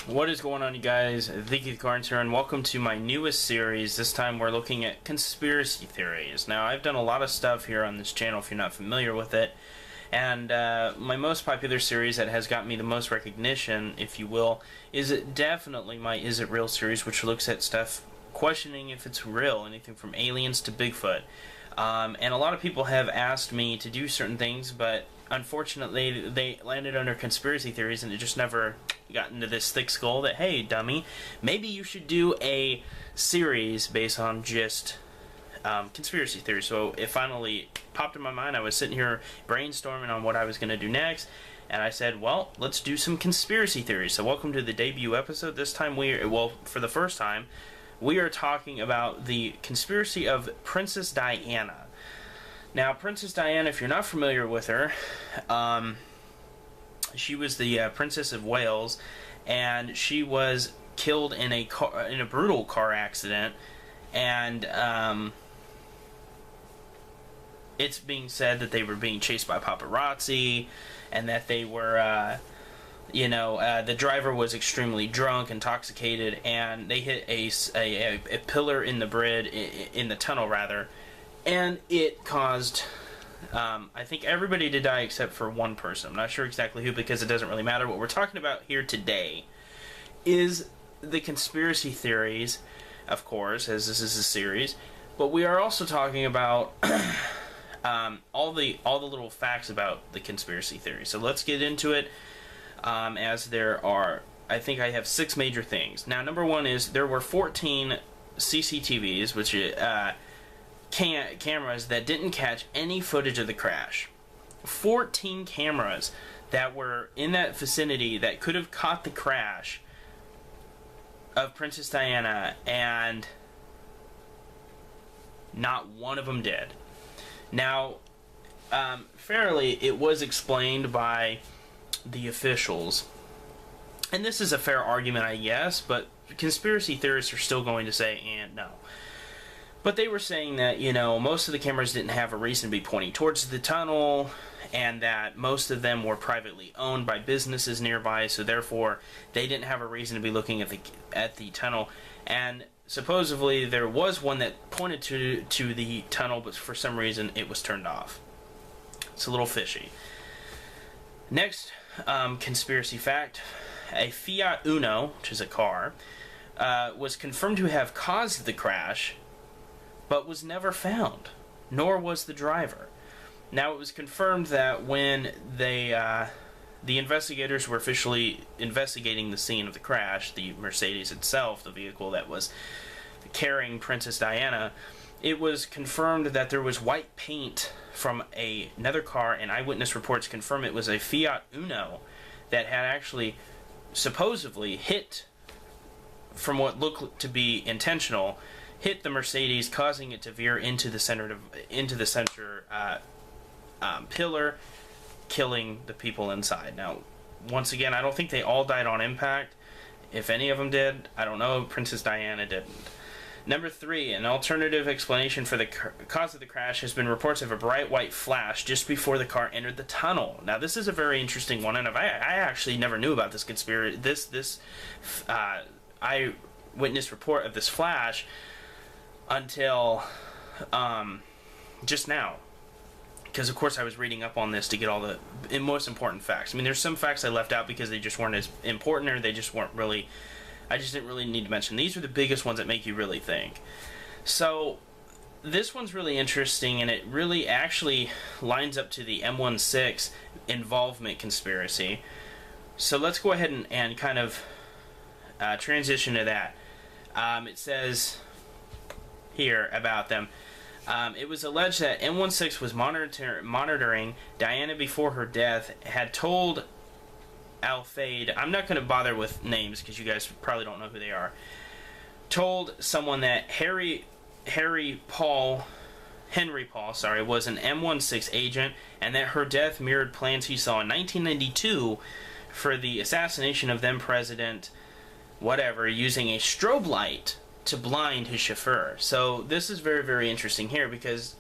What is going on, you guys? The Cards here, and welcome to my newest series. This time we're looking at conspiracy theories. Now, I've done a lot of stuff here on this channel if you're not familiar with it, and my most popular series that has got me the most recognition, if you will, is definitely my Is It Real series, which looks at stuff questioning if it's real, anything from aliens to Bigfoot. And a lot of people have asked me to do certain things, but unfortunately they landed under conspiracy theories, and it just never got into this thick skull that, hey, dummy, maybe you should do a series based on just conspiracy theories. So it finally popped in my mind. I was sitting here brainstorming on what I was going to do next, and I said, well, let's do some conspiracy theories. So welcome to the debut episode. This time for the first time, we are talking about the conspiracy of Princess Diana. Now, Princess Diana, if you're not familiar with her, she was the Princess of Wales, and she was killed in a brutal car accident, and it's being said that they were being chased by paparazzi, and that they were, the driver was extremely drunk, intoxicated, and they hit a pillar in the tunnel, and it caused, I think, everybody to die except for one person. I'm not sure exactly who, because it doesn't really matter. What we're talking about here today is the conspiracy theories, of course, as this is a series, but we are also talking about all the little facts about the conspiracy theory. So let's get into it, as there are, I think I have 6 major things. Now, number one is there were 14 CCTVs, which cameras that didn't catch any footage of the crash. 14 cameras that were in that vicinity that could have caught the crash of Princess Diana, and not one of them did. Now, fairly, it was explained by the officials, and this is a fair argument, I guess, but conspiracy theorists are still going to say, and no. But they were saying that, most of the cameras didn't have a reason to be pointing towards the tunnel, and that most of them were privately owned by businesses nearby, so therefore they didn't have a reason to be looking at the tunnel. And supposedly there was one that pointed to the tunnel, but for some reason it was turned off. It's a little fishy. Next conspiracy fact: a Fiat Uno, which is a car, was confirmed to have caused the crash, but was never found, nor was the driver. Now, it was confirmed that when the investigators were officially investigating the scene of the crash, the Mercedes itself, the vehicle that was carrying Princess Diana, it was confirmed that there was white paint from another car, and eyewitness reports confirm it was a Fiat Uno that had actually supposedly hit, from what looked to be intentional, hit the Mercedes, causing it to veer into the center pillar, killing the people inside. Now, once again, I don't think they all died on impact. If any of them did, I don't know. Princess Diana didn't. Number 3, an alternative explanation for the cause of the crash has been reports of a bright white flash just before the car entered the tunnel. Now, this is a very interesting one, and I actually never knew about this conspiracy. This eyewitness report of this flash until just now, because of course I was reading up on this to get all the most important facts. I mean, there's some facts I left out because they just weren't as important, or they just weren't really, I just didn't really need to mention. These are the biggest ones that make you really think. So this one's really interesting, and it really actually lines up to the M16 involvement conspiracy. So let's go ahead and kind of transition to that. It says here about them. It was alleged that M16 was monitoring Diana before her death, had told Al-Fayed, I'm not going to bother with names because you guys probably don't know who they are, told someone that Henry Paul, was an M16 agent, and that her death mirrored plans he saw in 1992 for the assassination of then President whatever, using a strobe light to blind his chauffeur. So this is very, very interesting here, because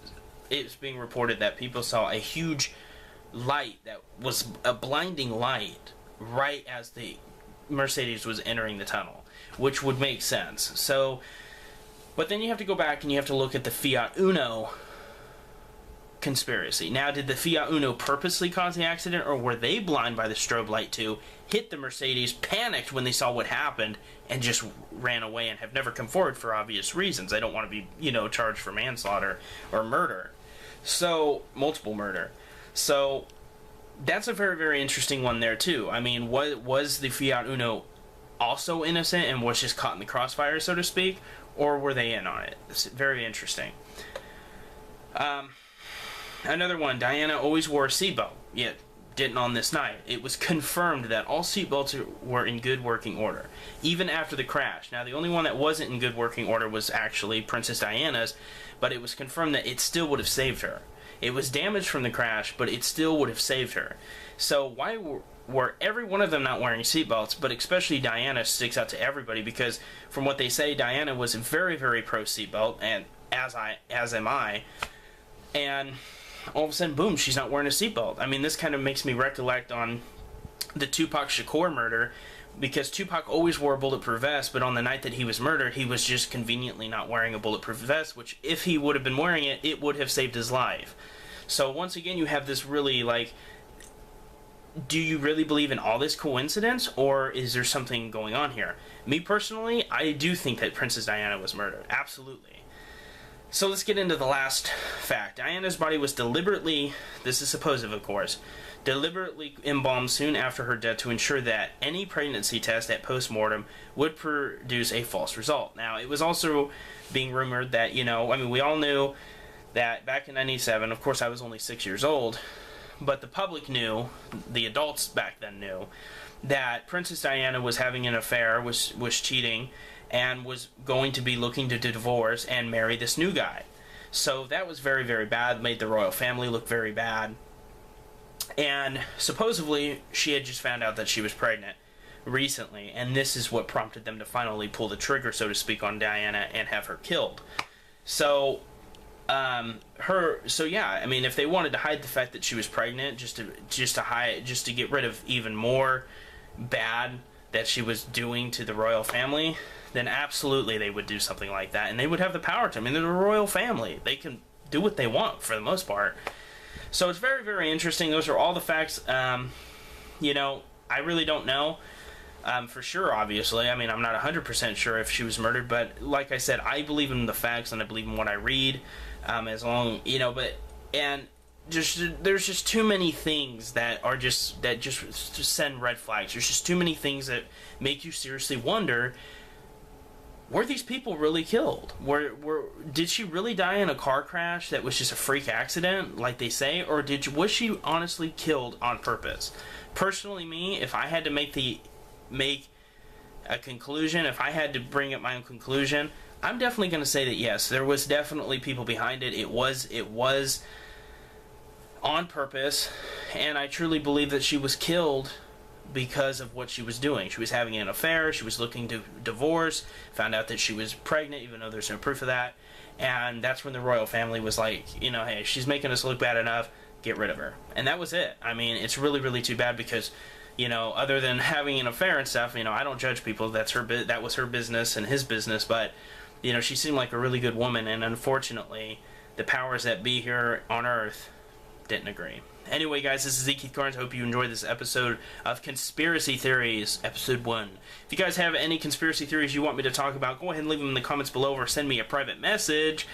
it's being reported that people saw a huge light that was a blinding light right as the Mercedes was entering the tunnel, which would make sense. So, but then you have to go back and you have to look at the Fiat Uno Conspiracy. Now, did the Fiat Uno purposely cause the accident, or were they blind by the strobe light to hit the Mercedes, panicked when they saw what happened, and just ran away and have never come forward for obvious reasons? They don't want to be, charged for manslaughter or murder. So, multiple murder. So, that's a very, very interesting one there, too. I mean, was the Fiat Uno also innocent and was just caught in the crossfire, so to speak? Or were they in on it? It's very interesting. Another one, Diana always wore a seatbelt, yet didn't on this night. It was confirmed that all seatbelts were in good working order, even after the crash. Now, the only one that wasn't in good working order was actually Princess Diana's, but it was confirmed that it still would have saved her. It was damaged from the crash, but it still would have saved her. So why were every one of them not wearing seatbelts, but especially Diana sticks out to everybody, because from what they say, Diana was very, very pro seatbelt, and as am I, and all of a sudden, boom, she's not wearing a seatbelt. I mean, this kind of makes me recollect on the Tupac Shakur murder, because Tupac always wore a bulletproof vest, but on the night that he was murdered, he was just conveniently not wearing a bulletproof vest, which, if he would have been wearing it, it would have saved his life. So once again, you have this really, do you really believe in all this coincidence, or is there something going on here? Me personally, I do think that Princess Diana was murdered. Absolutely. So let's get into the last fact. Diana's body was deliberately, this is suppositive of course, deliberately embalmed soon after her death to ensure that any pregnancy test at post-mortem would produce a false result. Now, it was also being rumored that, we all knew that back in 97, of course I was only 6 years old, but the public knew, the adults back then knew, that Princess Diana was having an affair, was cheating, and was going to be looking to divorce and marry this new guy. So that was very, very bad, made the royal family look very bad. And supposedly, she had just found out that she was pregnant recently, and this is what prompted them to finally pull the trigger, so to speak, on Diana and have her killed. So, if they wanted to hide the fact that she was pregnant, just to get rid of even more bad that she was doing to the royal family, then absolutely they would do something like that, and they would have the power to. I mean, they're the royal family. They can do what they want for the most part. So it's very, very interesting. Those are all the facts. I really don't know for sure, obviously. I mean, I'm not 100% sure if she was murdered, but like I said, I believe in the facts and I believe in what I read. There's just too many things that just send red flags. There's just too many things that make you seriously wonder, were these people really killed? Did she really die in a car crash that was just a freak accident, like they say, or was she honestly killed on purpose? Personally, me, if I had to make a conclusion, if I had to bring up my own conclusion, I'm definitely going to say that yes, there was definitely people behind it. It was on purpose, and I truly believe that she was killed because of what she was doing. She was having an affair, she was looking to divorce, found out that she was pregnant, even though there's no proof of that, and that's when the royal family was like, hey, she's making us look bad enough, get rid of her. And that was it. I mean, it's really, really too bad because, other than having an affair and stuff, I don't judge people. That was her business and his business, but, she seemed like a really good woman, and unfortunately, the powers that be here on Earth didn't agree. Anyway, guys, this is Keith Carnes. I hope you enjoyed this episode of Conspiracy Theories, Episode 1. If you guys have any conspiracy theories you want me to talk about, go ahead and leave them in the comments below or send me a private message,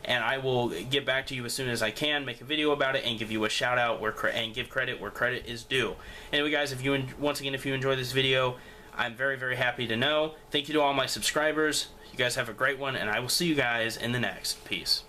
and I will get back to you as soon as I can, make a video about it, and give you a shout-out and give credit where credit is due. Anyway, guys, if you enjoy this video, I'm very, very happy to know. Thank you to all my subscribers. You guys have a great one, and I will see you guys in the next. Peace.